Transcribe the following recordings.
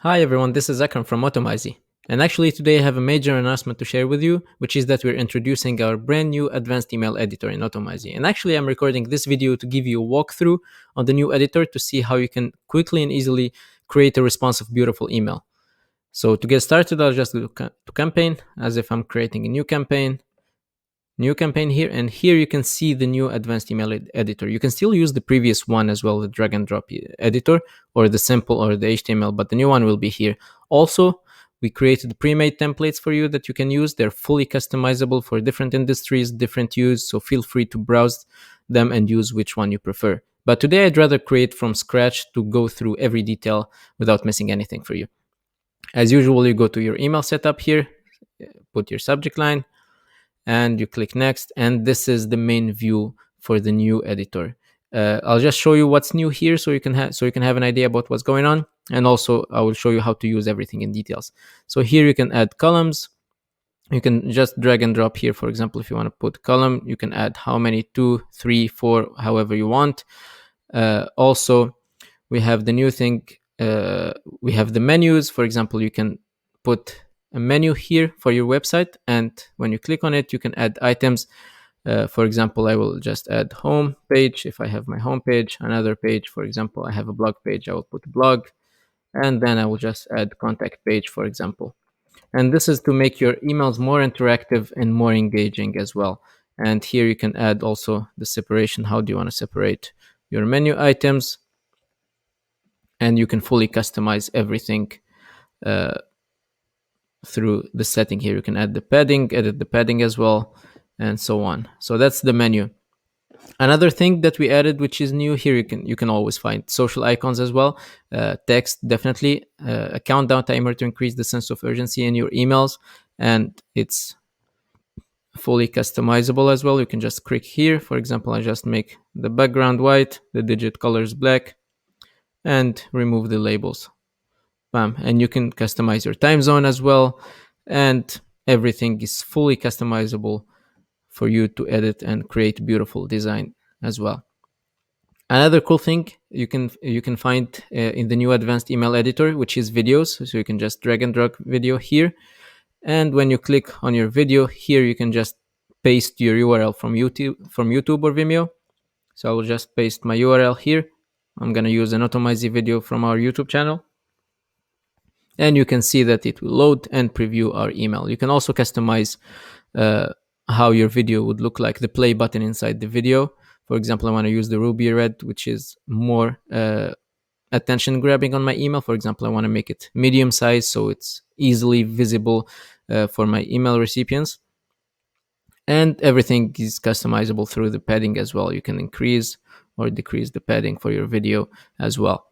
Hi everyone, this is Akram from Automizy. And actually today I have a major announcement to share with you, which is that we're introducing our brand new advanced email editor in Automizy. And actually I'm recording this video to give you a walkthrough on the new editor to see how you can quickly and easily create a responsive, beautiful email. So to get started, I'll just go to campaign as if I'm creating a new campaign here, and here you can see the new advanced email editor. You can still use the previous one as well, the drag and drop editor or the simple or the HTML, but the new one will be here. Also, we created pre-made templates for you that you can use. They're fully customizable for different industries, different use, so feel free to browse them and use which one you prefer. But today I'd rather create from scratch to go through every detail without missing anything for you. As usual, you go to your email setup here, put your subject line, and you click next, and this is the main view for the new editor. I'll just show you what's new here so you can have an idea about what's going on, and also I will show you how to use everything in details. So here you can add columns. You can just drag and drop here. For example, if you want to put column, you can add how many, 2, 3, 4, however you want. Also, we have the new thing. We have the menus. For example, you can put a menu here for your website, and when you click on it, you can add items. For example, I will just add home page. If I have my home page, another page, for example, I have a blog page, I will put blog, and then I will just add contact page, for example. And this is to make your emails more interactive and more engaging as well. And here you can add also the separation. How do you want to separate your menu items? And you can fully customize everything through the setting here. You can add the padding, edit the padding as well, and so on. So that's the menu. Another thing that we added, which is new here, you can always find social icons as well, text definitely, a countdown timer to increase the sense of urgency in your emails, and it's fully customizable as well. You can just click here. For example, I just make the background white, the digit colors black, and remove the labels. Bam. And you can customize your time zone as well, and everything is fully customizable for you to edit and create beautiful design as well. Another cool thing you can find in the new advanced email editor, which is videos. So you can just drag and drop video here, and when you click on your video here, you can just paste your URL from YouTube or Vimeo. So I will just paste my URL here. I'm gonna use an Automizy video from our YouTube channel, and you can see that it will load and preview our email. You can also customize how your video would look like, the play button inside the video. For example, I want to use the ruby red, which is more attention grabbing on my email. For example, I want to make it medium size so it's easily visible for my email recipients. And everything is customizable through the padding as well. You can increase or decrease the padding for your video as well.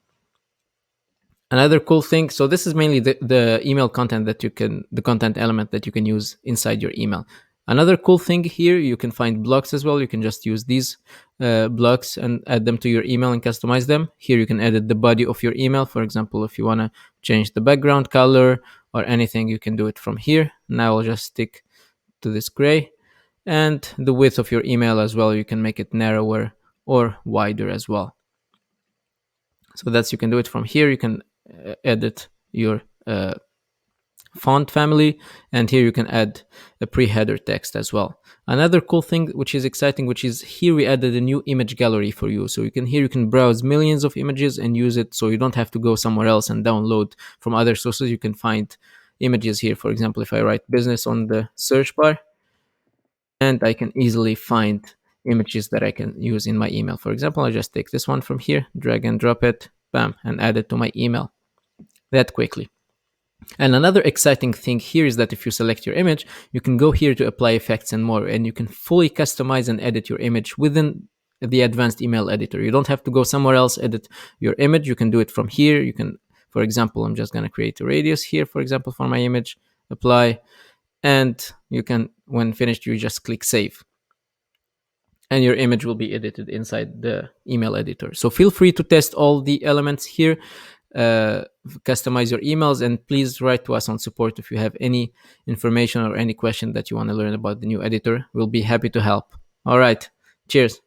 Another cool thing, so this is mainly the email content the content element that you can use inside your email. Another cool thing here, you can find blocks as well. You can just use these blocks and add them to your email and customize them. Here you can edit the body of your email. For example, if you want to change the background color or anything, you can do it from here. Now I'll just stick to this gray. And the width of your email as well, you can make it narrower or wider as well. So that's, you can do it from here. You can edit your font family, and here you can add a pre-header text as well. Another cool thing which is exciting, which is here we added a new image gallery for you. So you can browse millions of images and use it, so you don't have to go somewhere else and download from other sources. You can find images here. For example, if I write business on the search bar, and I can easily find images that I can use in my email. For example, I just take this one from here, drag and drop it, bam, and add it to my email that quickly. And another exciting thing here is that if you select your image, you can go here to apply effects and more, and you can fully customize and edit your image within the advanced email editor. You don't have to go somewhere else, edit your image. You can do it from here. You can, for example, I'm just going to create a radius here, for example, for my image, apply, and you can, when finished, you just click save. And your image will be edited inside the email editor. So feel free to test all the elements here, customize your emails, and please write to us on support if you have any information or any question that you want to learn about the new editor. We'll be happy to help. All right, cheers.